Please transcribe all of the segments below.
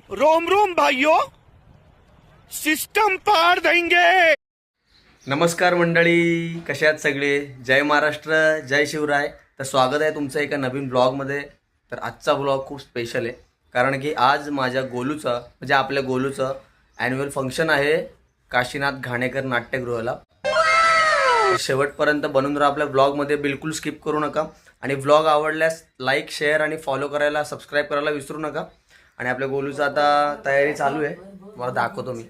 Rome Rome भाइयों, system पार देंगे। नमस्कार मंडळी, कशा आहात सगळे? जय महाराष्ट्र, जय शिवराय. तर स्वागत आहे तुमचं एका नवीन ब्लॉगमध्ये. तर आजचा ब्लॉग खूप स्पेशल आहे, कारण की आज माझ्या गोलूचा म्हणजे आपल्या गोलूचं ॲन्युअल फंक्शन आहे काशीनाथ घाणेकर नाट्यगृहाला. शेवटपर्यंत बनून राहा आपल्या ब्लॉगमध्ये, बिलकुल स्किप करू नका. आणि ब्लॉग आवडल्यास लाईक, शेअर आणि फॉलो करायला, सबस्क्राईब करायला विसरू नका. आणि आपल्या गोलूचं आता तयारी चालू आहे, मला दाखवतो मी.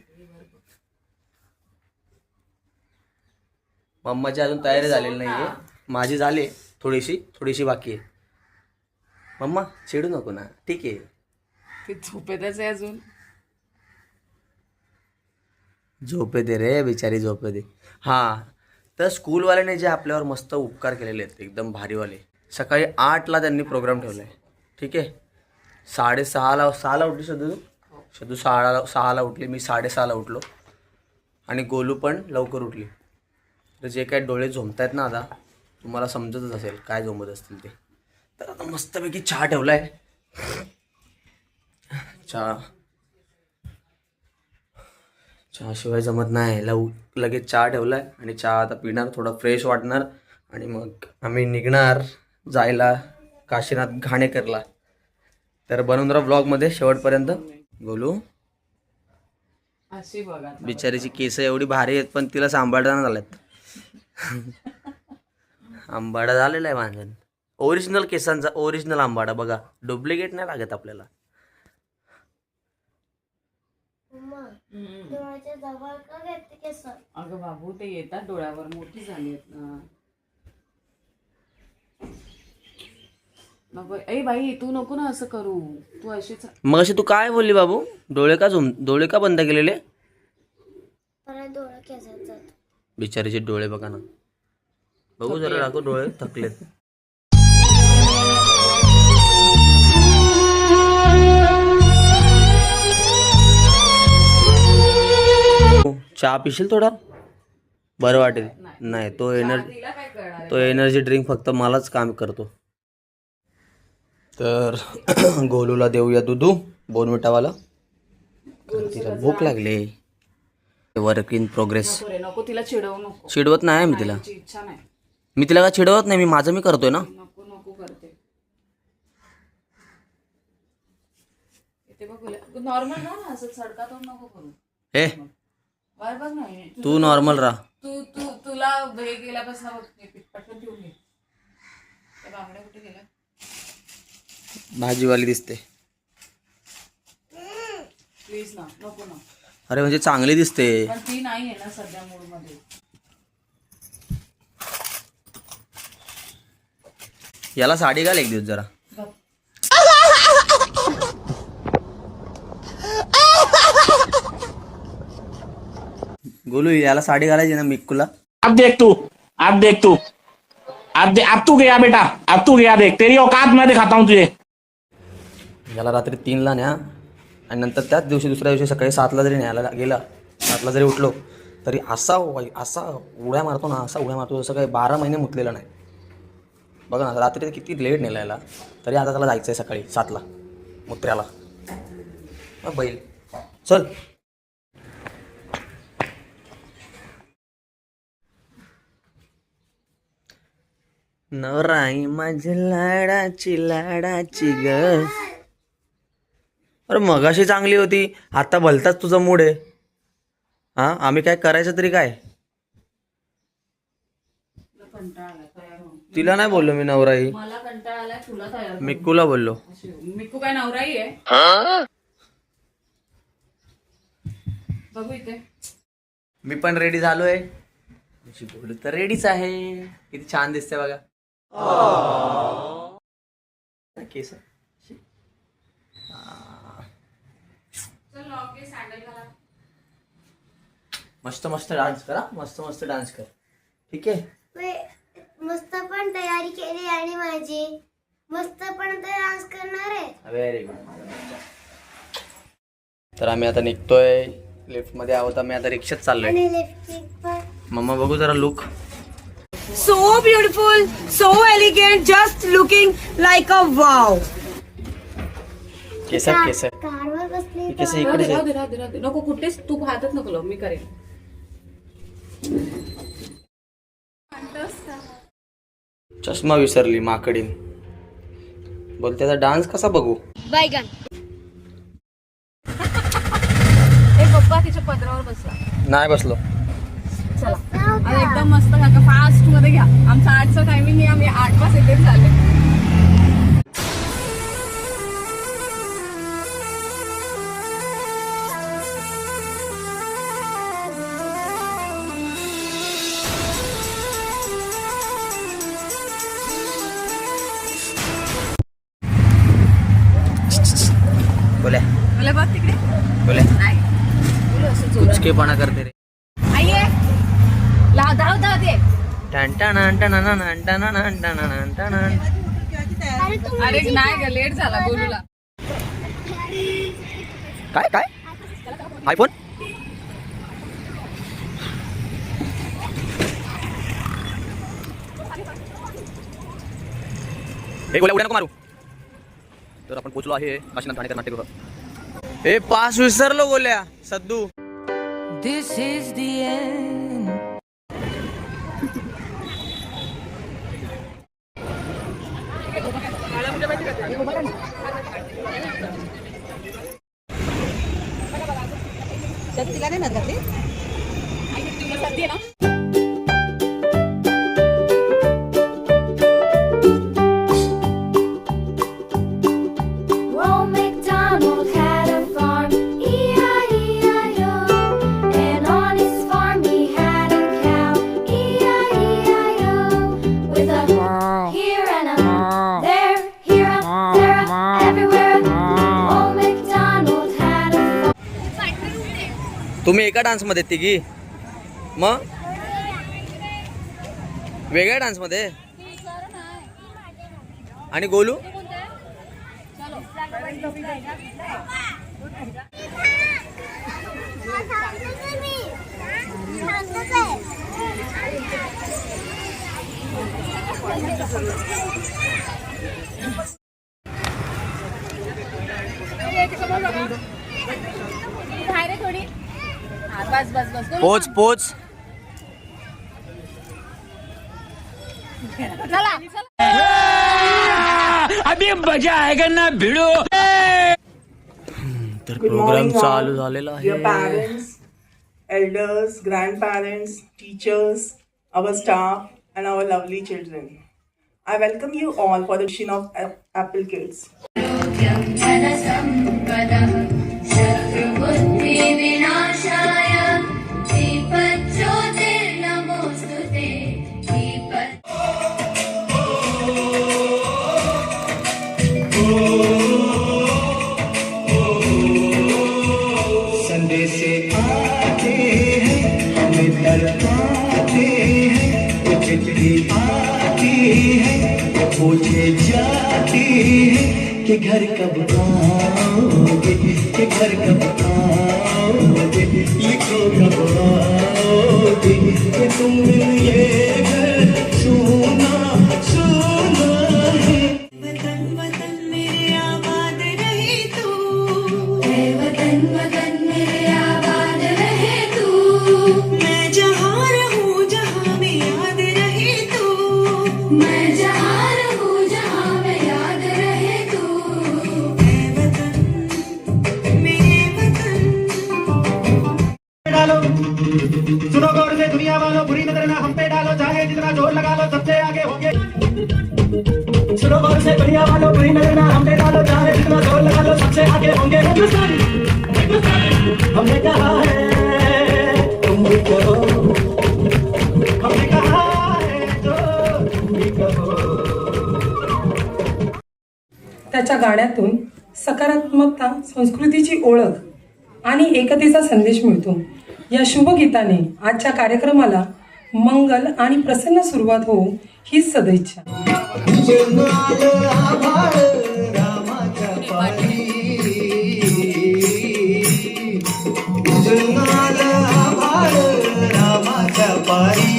मम्माची अजून तयारी झालेली नाही आहे, माझी झाली थोडीशी बाकी आहे. मम्मा चिडू नको ना, ठीक आहे. ते झोपेतच आहे अजून. झोपे दे रे बिचारी, झोपे दे. हां, तर स्कूलवाल्याने जे आपल्यावर मस्त उपकार केलेले आहेत एकदम भारीवाले. सकाळी 8ला त्यांनी प्रोग्राम ठेवला आहे, ठीक आहे. 6:30ला उठली शदू 6ला उठली, मी 6:30ला उठलो आणि गोलू पण लवकर उठली. तर जे काय डोळे झोमतायत ना आता, तुम्हाला समजतच असेल काय झोमत असतील ते. तर आता मस्तपैकी चहा ठेवला आहे. चहाशिवाय जमत नाही, लगेच चहा ठेवला आहे आणि चहा आता पिणार, थोडा फ्रेश वाटणार आणि मग आम्ही निघणार जायला काशीनाथ घाणेकरला. तर बनवून राहा ब्लॉगमध्ये शेवटपर्यंत. गोलू अशी बघा बिचारीची केस एवढी भारी आहेत, पण तिला सांभाळताना झाल्यात. आंबाडा झालेला आहे माझ्यानं, ओरिजिनल केसांचा ओरिजिनल आंबाडा बघा, डुप्लिकेट नाही लागत आपल्याला. अगं बाबू, ते येतात डोळ्यावर, मोठी झाली आहेत ना. नको ए बाई, तू नको ना असं करू, तू अशीच. मग अशी तू काय बोलली बाबू? डोळे का बंद केलेले? बिचारीचे डोळे बघा ना, बघू जरा दाखव, डोळे थकलेत. चहा पिशील थोडा, बरं वाटेल. नाही, तो एनर्जी ड्रिंक फक्त मलाच काम करतो. तर गोलूला देऊया दुधू बोनविटावाला, तिला भूक लागली. Work in progress. नको तिला चिडवू नको. चिडवत नाही मी तिला, इच्छा नाही. मी तिला का चिडवत नाही, मी माझं मी करतोय ना. नको नको करते. ते बघ, नॉर्मल राहा ना, असं सडकातून नको करू. हे बार बार नाही, तू नॉर्मल राहा. तुला हे गेल्यापासून बघ, पटकन ठेवून घे. त्या बांगड्या कुठे गेल्या? भाजीवाली दिसते. प्लीज ना, नको ना. अरे म्हणजे चांगली दिसते, पण ती नाही आहे ना सध्या मूड मध्ये. याला साडी घाल एक दिवस जरा. गोलू याला साडी घालायची ना मिक्कूला. अब देख तू अब तू गया बेटा, अब तू गया, देख तेरी औकात मैं दिखाता हूँ तुझे. याला रात्री 3ला न्या आणि नंतर त्याच दिवशी दुसऱ्या दिवशी सकाळी 7ला जरी न्यायला गेला, 7ला जरी उठलो तरी असा उड्या मारतो ना, असा उड्या मारतो जसं काही 12 महिने मुतलेला नाही. बघा ना, रात्री किती लेट नेला याला, तरी आता त्याला जायचं आहे सकाळी 7ला मुत्र्याला. बैल चल. नवराई माझी लाडाची ग. अरे मगाशी चांगली होती, आता भलताच तुझा मूड आहे. हा, आम्ही काय करायचं तरी काय? तिला नाही बोललो मी नवराई, मला कंटाळा आलाय, तुला तयार. मिक्कूला बोललो. मिक्कू काय नवराई आहे? बघू इथे. मी पण रेडी झालोय, बोलू तर रेडीच आहे. किती छान दिसते बघा केस. मस्त डान्स करा, मस्त डान्स कर, ठीक आहे. मस्त पण तयारी केली आणि माझी मस्त पण डान्स करणार आहे. Very good. तर आम्ही आता निघतोय, लिफ्ट मध्ये आहोत आम्ही आता, रिक्षात चाललोय. आणि लिपस्टिक पण. मम्मा बघू जरा look. So beautiful, so elegant, just looking like a wow. केसर कारवर बसली कसे राहू इकडे दे, राहू दे, राहू दे, राहू दे. नको कुठेच तू हातच नको लावू, मी करेन. चष्मा विसरली माकडीन. बोल त्याचा डान्स कसा बघू. बैगन हे पप्पा तिच्या पदरावर बसला. नाही बसलो. चला आता एकदम मस्त काका फास्ट मध्ये घ्या. आमचा 8चा टायमिंग आहे, आम्ही 8 वाजता इथे झाले. बोले मला बघ तिकडे. बोले नाही बोलू असं जोरात. उचकेपणा करते रे. आई आहे. लाव धाव धाव दे. अरे नाही ग, लेट झाला बोलूला. काय काय आयफोन. हे गोल्या उड्या नको मारू. तर आपण पोचलो आहे काशीनाथ ठाणेकर नाट्यगृह. हे पास विसरलो गोल्या Saddu. This is the end. Old MacDonald had a farm, E-I-E-I-O. And on his farm he had a cow, E-I-E-I-O. With a here and a there, here a there, a everywhere. Old MacDonald had a farm. तुम्ही एका dance मध्ये तिघी मग वेगळ्या dance मध्ये. आणि गोलू बाहेर आहे थोडी. हा, बस बस बस. पोच पोच. चला अभी मजा आएगा ना भिड़ो. तर प्रोग्राम चालू झालेला Dear आहे. parents, elders, grandparents, teachers, our staff, and our lovely children. I welcome you all for the mission of Apple Kids. संदेशे आते हैं हमें तड़पाते हैं वो चिट्ठी आती है वो पूछे जाती है कि घर कब आओगे कि घर कब आओगे लिखो कब आओगे कि तुम ये घर सुना सुना है. वतन वतन मेरे आबाद रहे तू. वतन वतन मेरे आबाद रहे तू. मैं जहाँ रहूँ जहाँ में याद रहे तू. मैं जहाँ रहूँ जहाँ में याद रहे तू. ऐ वतन मेरे वतन. डालो सुनो गौर से दुनिया वालों, बुरी नजर ना हम पे डालो, चाहे जितना जोर लगा लो सबसे आगे होंगे. सुनो गौर से दुनिया वालों, बुरी नजर ना हम पे डालो, चाहे जितना जोर लगा लो सबसे आगे होंगे. हिंदुस्तान हमने कहा है तुम भी कहो, हमने कहा है जो तुम भी कहो. त्याच्या गाण्यातून सकारात्मकता, संस्कृतीची ओळख आणि एकतेचा संदेश मिळतो. या शुभ गीताने आजच्या कार्यक्रमाला मंगल आणि प्रसन्न सुरुवात हो हीच सदिच्छा. जन्माल आभाळ रामाच्या पायी, जन्माल आभाळ रामाच्या पायी.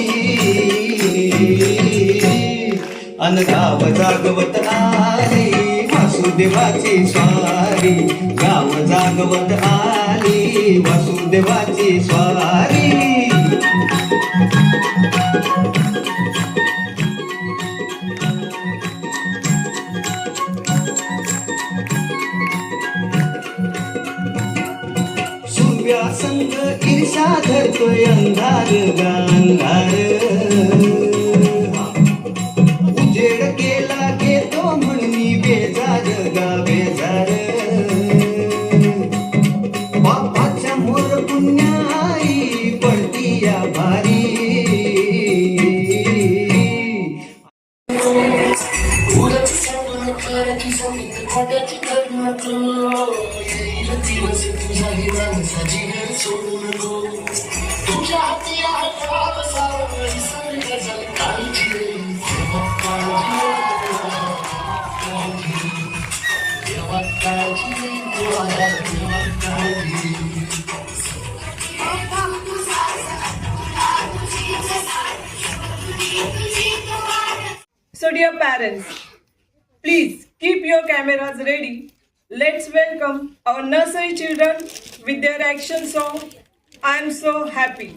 अन गाव जागवत आले, मासू वासुदेवाची स्वारी गाव जागवत आली वासुदेवाची स्वारी संग ईर्षा धरतोय अंधार गांधार उजेड केला घेतो म्हणून बेजार गा बेजार बापाच्या मोर पुण्याई पडती या भारी So dear parents, please keep your cameras ready. Let's welcome our nursery children with their action song, I am so happy.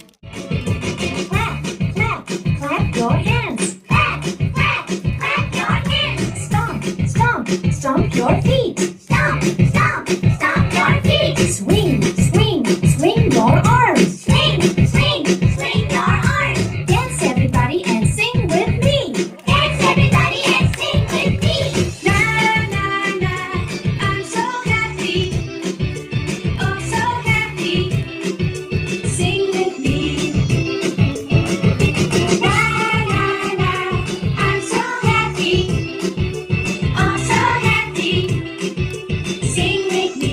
Clap, clap, clap your hands. Clap, clap, clap your hands. Stomp, stomp, stomp your feet. Stomp, stomp, stomp your feet. Swing, swing, swing your arms. Swing, swing, swing your arms. Dance everybody and sing with me. Dance everybody and sing with me. Na na na, I'm so happy. Oh so happy. Sing with me. Na na na, I'm so happy. Oh so happy. Sing with me.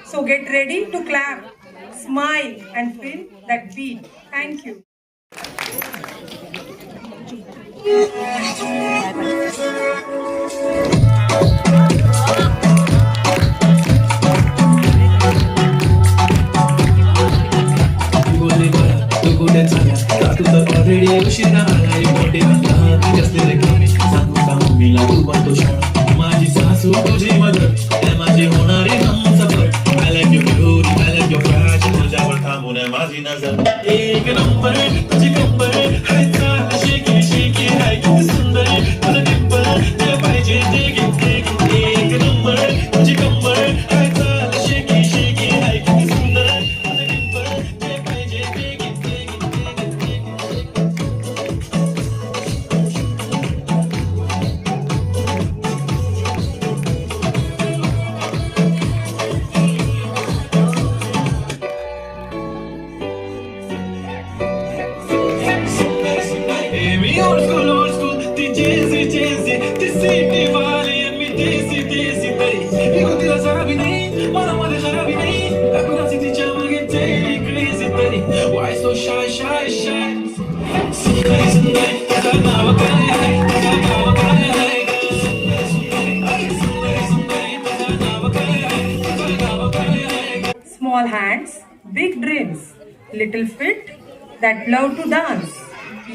So get ready to clap, smile and feel that beat. Thank you. माझी सासू तुझी मदत माझी होणारी Humsafar I like your beauty, I like your fashion तुझ्यावर थांबून माझी नजर एक नंबर तुझी कंबर हाय चाल शेकी शेकी हाय किती सुंदर तुझं डिंपल ते पाहिजे ते घे एक नंबर तुझी कंबर हाय चाल शेकी शेकी हाय किती सुंदर तुझं डिंपल ते पाहिजे ते घे old school, ती Jay-Z, ती city वाली आणि मी देसी तरी ego तिला जरा भी नाही, मनामध्ये जरा भी नाही, कुणाची तिच्या मागे daily crazy तरी why so shy सुंदरी तुझं नाव काय आहे तुझं नाव काय आहे सुंदरी तुझं नाव काय आहे तुझं नाव काय आहे. Small hands, big dreams, little feet that love to dance.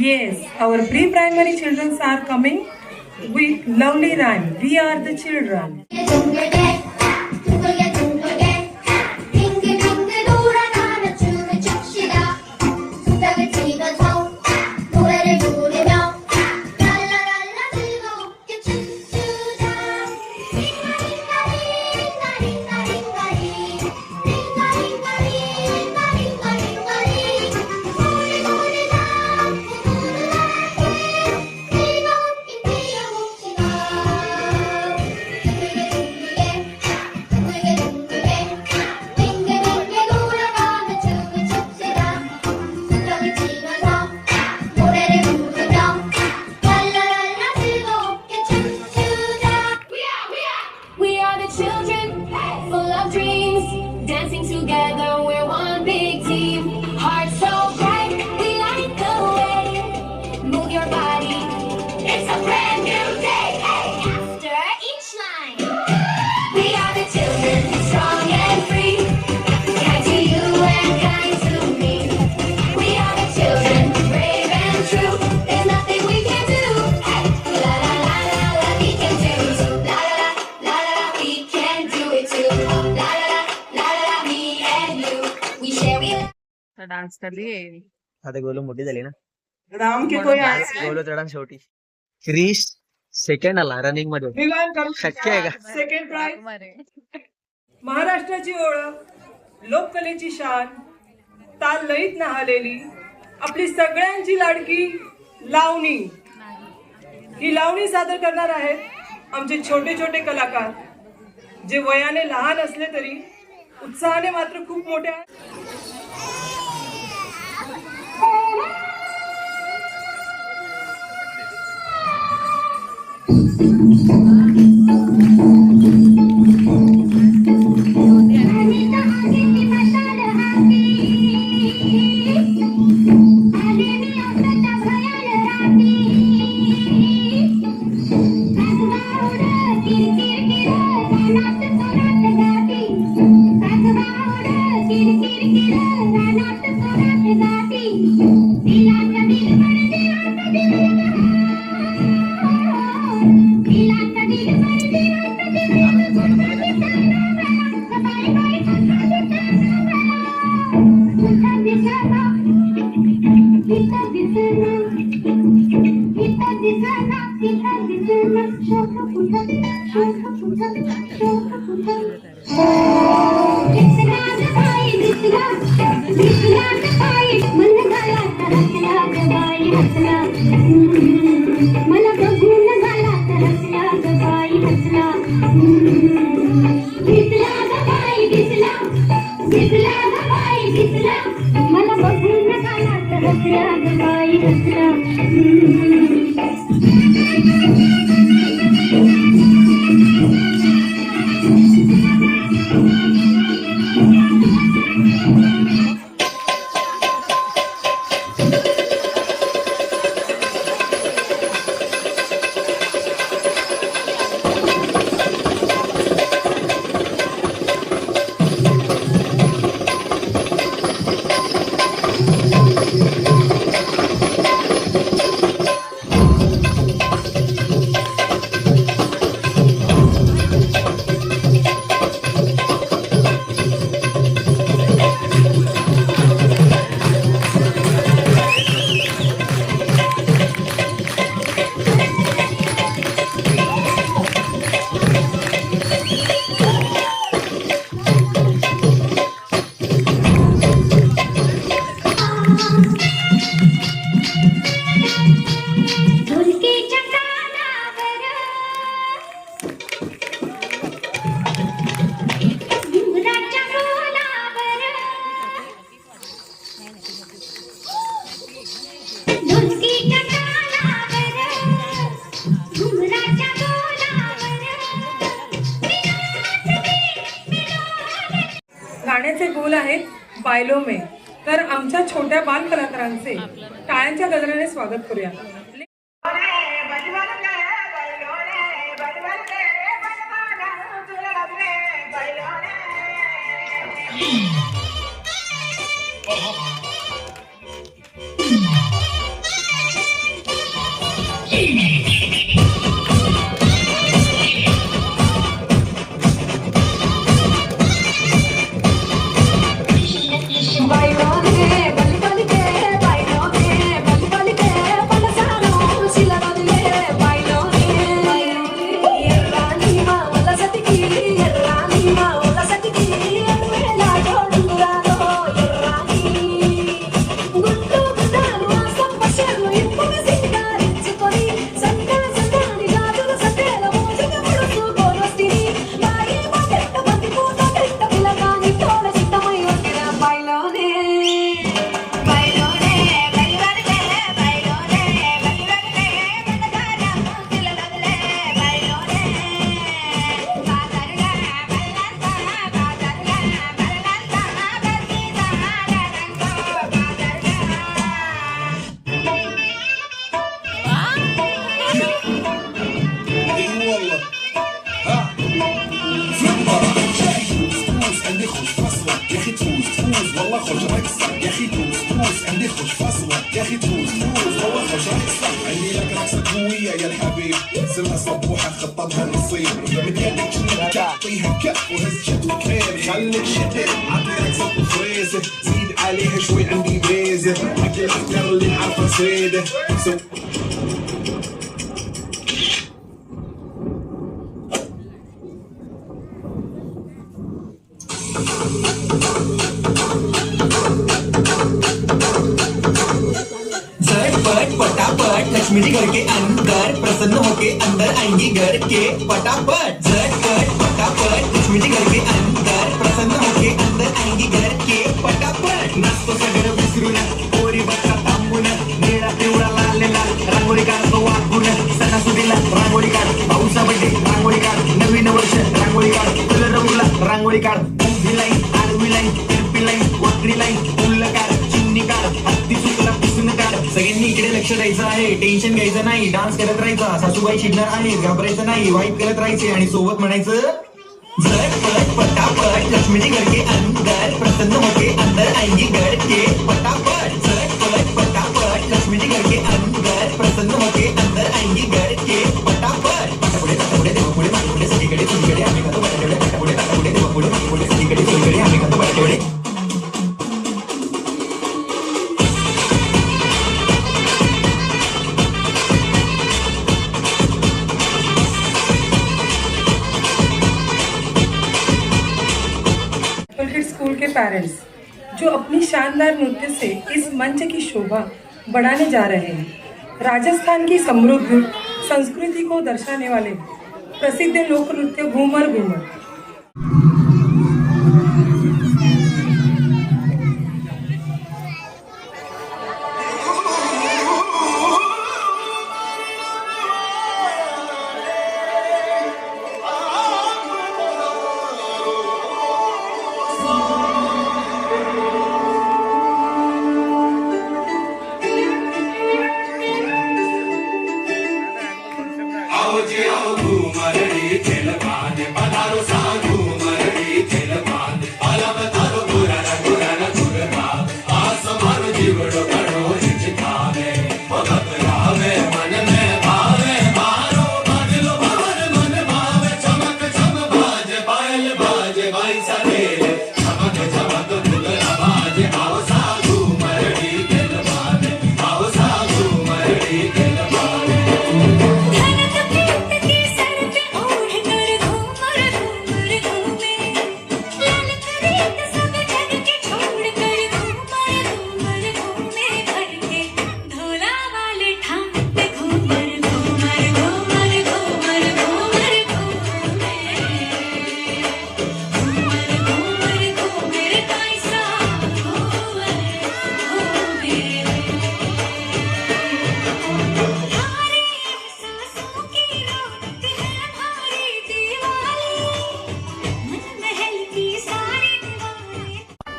Yes, our pre-primary children are coming with lovely rhyme. We are the children. 빙글빙글 돌아가는 춤을 춥시다. 수다를 찍어서 dance कधी येईल? आता गोलू मोठी झाली ना. राम की कोई आया है? गोलू चढा शेवटी. क्रिश सेकंड आला रनिंग मध्ये. शक्य आहे का? Second prize. मरे. महाराष्ट्राची ओळख, लोककलेची शान, ताल लईत न्हालेली आपली सगळ्यांची लाडकी लावणी. ही लावणी सादर करणार आहेत आमचे छोटे छोटे कलाकार, जे वयाने लहान असले तरी उत्साहाने मात्र खूप मोठे आहेत. गाण्याचे बोल आहेत बायलो में. तर आमच्या छोट्या बाल कलाकारांचे टाळ्यांच्या गजराने स्वागत करूया. बायलो है बल बल के, बायलो है बल बल के, बल सारा يا الحبيب سمها صبوحة خطبها نصيب متينك جنك تعطيها كف وهز شكلك هيري خليك شدد عطيك صوت فريزة زيد عليها شوي عندي بيزة حق الاختيار اللي نعرفه سيدة झटपट पटापट लक्ष्मी जी घर के अंदर प्रसन्न होके अंदर आएंगी घर के पटापट झटपट पटापट लक्ष्मी जी घर के अंदर प्रसन्न होके अंदर आएंगी घर के पटापट नाचतो सगळं विसरून पोरी बघा थांबून निळा पिवळा लाल लाल रांगोळी काढतो वाकून सणासुदीला रांगोळी काढ पाऊसा बड्डे रांगोळी काढ नवीन वर्ष रांगोळी काढ कलर उरला रांगोळी काढ उभी लाईन आडवी लाईन तिरपी लाईन वाकडी लाईन फुल काढ चिमणी काढ हत्ती सुकला पुसून काढ सगळ्यांनी इकडे लक्ष द्यायचं आहे टेन्शन घ्यायचं नाही डान्स करत राहायचा सासूबाई चिडणार आहे घाबरायचं नाही वाईट करत राहायचे आणि सोबत म्हणायचं झटपट पटापट लक्ष्मीजी घर के अंदर प्रसन्न होके अंदर आएंगी घर के पटापट झटपट पटापट लक्ष्मीजी घर के अंदर प्रसन्न होके अंदर आएंगी घर के पटापट पटापुढे ताटापुढे देवापुढे मागपुढे सगळीकडे चुलीकडे आम्ही खातो बटाटेवडे पटापुढे ताटापुढे देवापुढे मागपुढे सगळीकडे चुलीकडे आम्ही खातो बटाटेवडे स्कूल के पेरेंट्स जो अपनी शानदार नृत्य से इस मंच की शोभा बढ़ाने जा रहे हैं। राजस्थान की समृद्ध संस्कृति को दर्शाने वाले प्रसिद्ध लोक नृत्य Ghoomar Ghoomar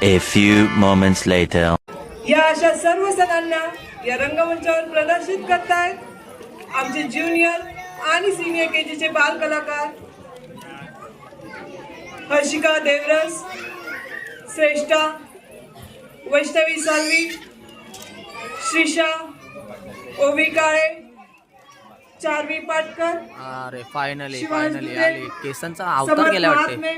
A few moments later. या अशा सर्व सणांना या रंगमंचावर प्रदर्शित करतायत आमचे ज्युनियर आणि सिनियर केजीचे बाल कलाकार हर्षिका देवरस, श्रेष्ठा, वैष्णवी सालवी, श्रीषा, ओवी काळे, चारवी पाटकर, अरे फायनली आली केसांचा अवतार केला वाटते.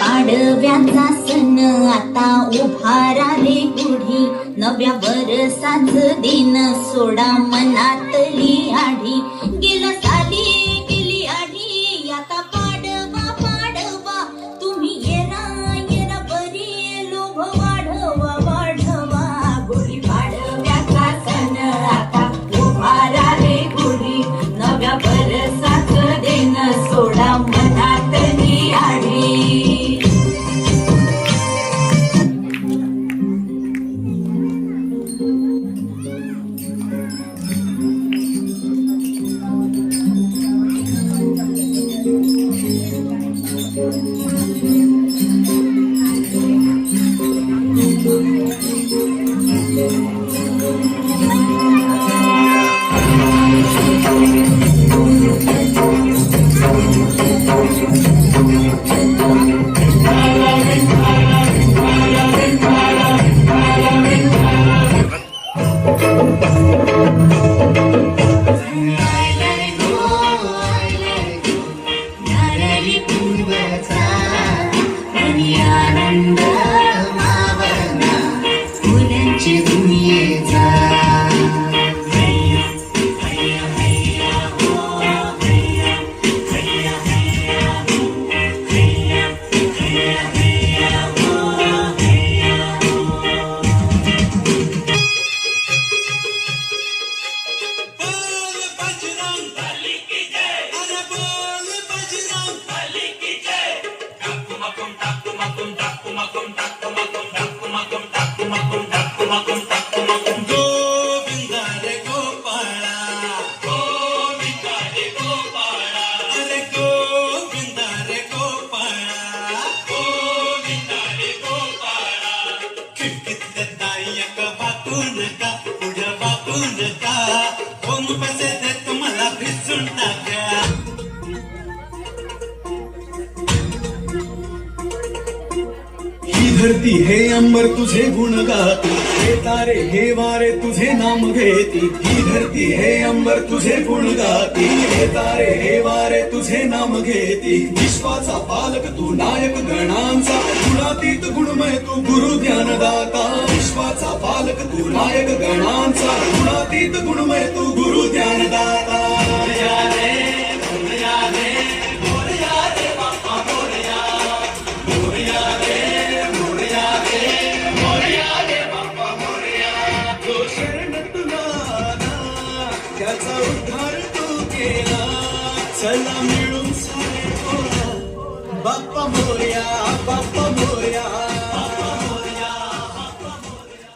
पाडव्याचा सण आता उभाराले गुढी नव्या वर्षाच दिन सोडा मनातली आढी गेला साली गेली आढी आता पाडवा पाडवा तुम्ही येरा बरी लोभ वाढवा वाढवा गुढी पाडव्याचा सण आता उभाराले गुढी नव्या वर्षाच दिन सोडा मनातली आढी गोविंदा रे गोपाळा गोविंदा रे गोपाळा अरे गोविंदा रे गोपाळा गोविंदा रे गोपाळा खिडकीतल्या दायक वाकू नका पुढं वाकू नका 2 पैसे दे तुम्हाला भिजून टाका ही धरती हे अंबर तुझे गुण गाती हे तारे हे वारे तुझे नाम घेती ही धरती हे अंबर तुझे गुण गाती हे तारे हे वारे तुझे नाम घेती विश्वाचा पालक तू नायक गणांचा गुणातीत गुणमय तू गुरु ज्ञानदाता विश्वाचा पालक तू नायक गणांचा गुणातीत गुणमय तू गुरु ज्ञानदाता मोरया रे मोरया रे मोरया रे बाप्पा मोरया मोरया रे त्याचा उद्धार तू केला चला मिळून सारे बोला बाप्पा मोरया बाप्पा मोरया बाप्पा मोरया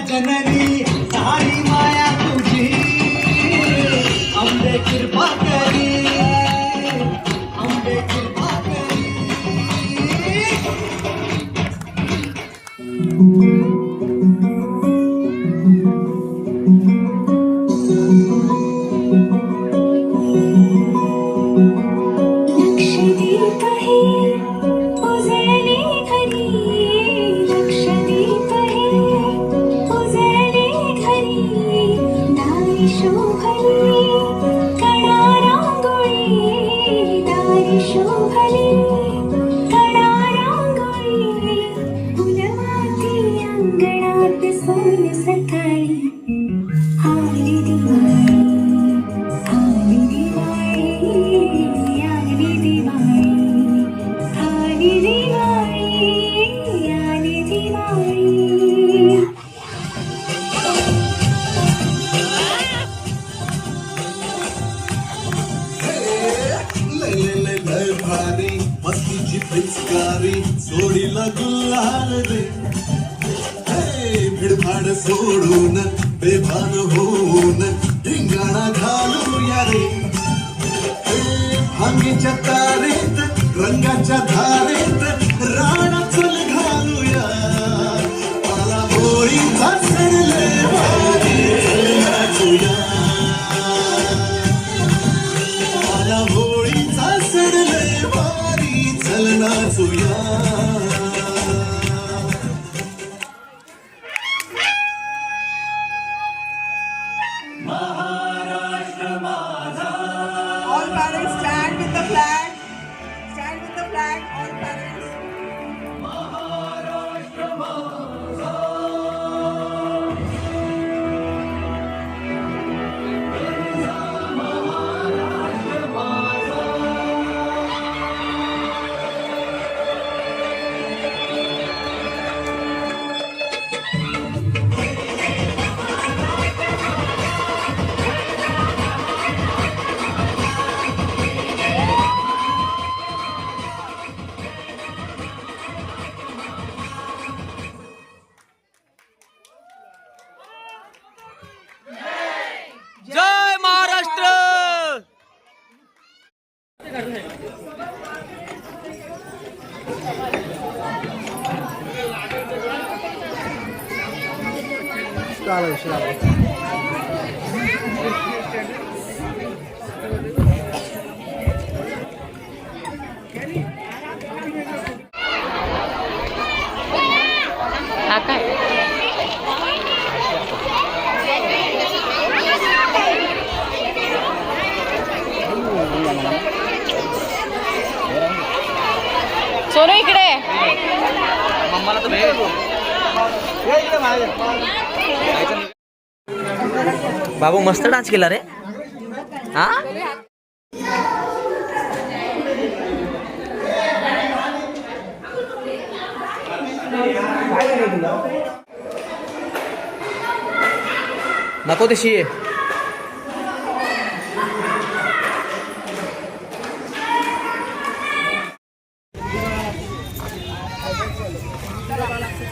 जननी सारी माया तुझी अंबे कृपा करी अंबे कृपा करी लक्षदीप हे उजळले घरी लक्षदीप हे उजळले घरी दारी शोभली कडा रांगोळी दारी शोभली कडा रांगोळी फुलवाती अंगणात सोन सकाळी आली दिवाळी आली दिवाळी आली दिवाळी आली दिवाळी आली दिवाळी लय भारी मस्तीची पिचकारी सोडीला गुलाल रे भिडभाड सोडून बेभान होऊन धिंगाणा घालूया रे भांगीच्या तारेत रंगाच्या धारेत राणा चल घालूया मला होळीचा सण लय भारी चल नाचूया मला होळीचा सण लय भारी चल नाचूया All parents stand with the flag. Stand with the flag, all parents. जय महाराष्ट्र. सोनू इकडे. मम्माला तर भेट. बाबू मस्त डान्स केला रे. हा नको तशी आहे.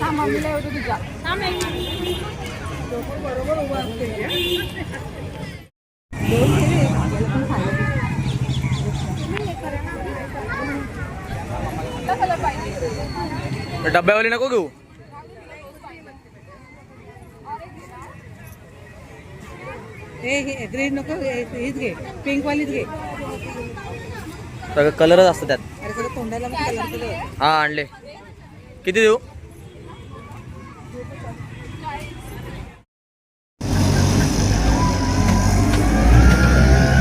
हा मम्मीला येऊ दे तुझ्या. बरोबर उभं असते. डब्यावाली नको घेऊ. ग्रीन नको हीच घे, पिंक वालीच घे. सगळं कलरच असतं त्यात. अरे सगळं तोंडाला हा आणले. किती देऊ?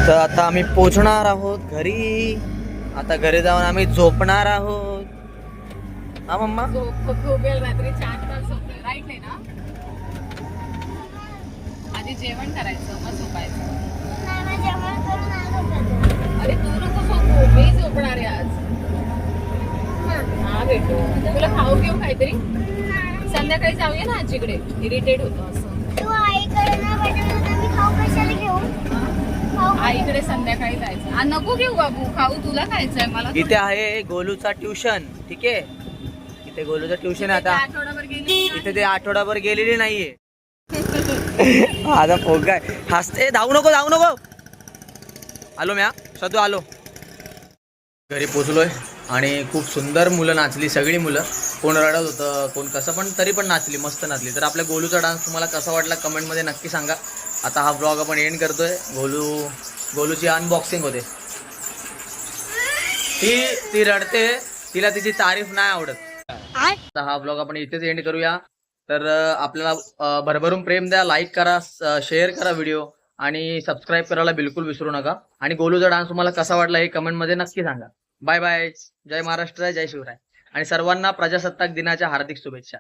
तर आता आम्ही पोचणार आहोत घरी. आता घरी जाऊन आम्ही झोपणार आहोत. हा मम्मा. झोपेल रात्री 4 तास झोपेल. राईट नाही ना? आधी जेवण करायचं मग झोपायचं. अरे तू नको झोपू, मी झोपणार आहे आज. हा भेटू. तुला खाऊ घेऊ काहीतरी. संध्याकाळी जाऊया ना आजीकडे. इरिटेट होतो असं. आईकडे संध्याकाळी जायचं. नको घेऊ बाबू खाऊ, तुला खायचंय. मला इथे आहे गोलूचा ट्युशन. ठीक आहे, इथे गोलूचं ट्युशन आहे. आता आठवडाभर गेली. इथे ते आठवडाभर गेलेली नाहीये. आता फोगाय हसते. धावू नको धावू नको. आलो म्या सदू आलो. घरी पोचलोय आणि खूप सुंदर मुलं नाचली. सगळी मुलं. कोण रडत होतं, कोण कसं, पण तरी पण नाचली, मस्त नाचली. तर आपल्या गोलूचा डान्स तुम्हाला कसा वाटला कमेंटमध्ये नक्की सांगा. आता हा ब्लॉग आपण एंड करतोय. गोलूची अनबॉक्सिंग होते. ती रडते, तिला तिची तारीफ नाही आवडत. तर हा ब्लॉग आपण इथेच एंड करूया. तर आपल्याला भरभरून प्रेम द्या, लाईक करा, शेअर करा व्हिडिओ आणि सबस्क्राईब करायला बिलकुल विसरू नका. आणि गोलूचा डान्स तुम्हाला कसा वाटला हे कमेंटमध्ये नक्की सांगा. Bye bye. जय महाराष्ट्र, जय शिवराय आणि सर्वांना प्रजासत्ताक दिनाच्या हार्दिक शुभेच्छा.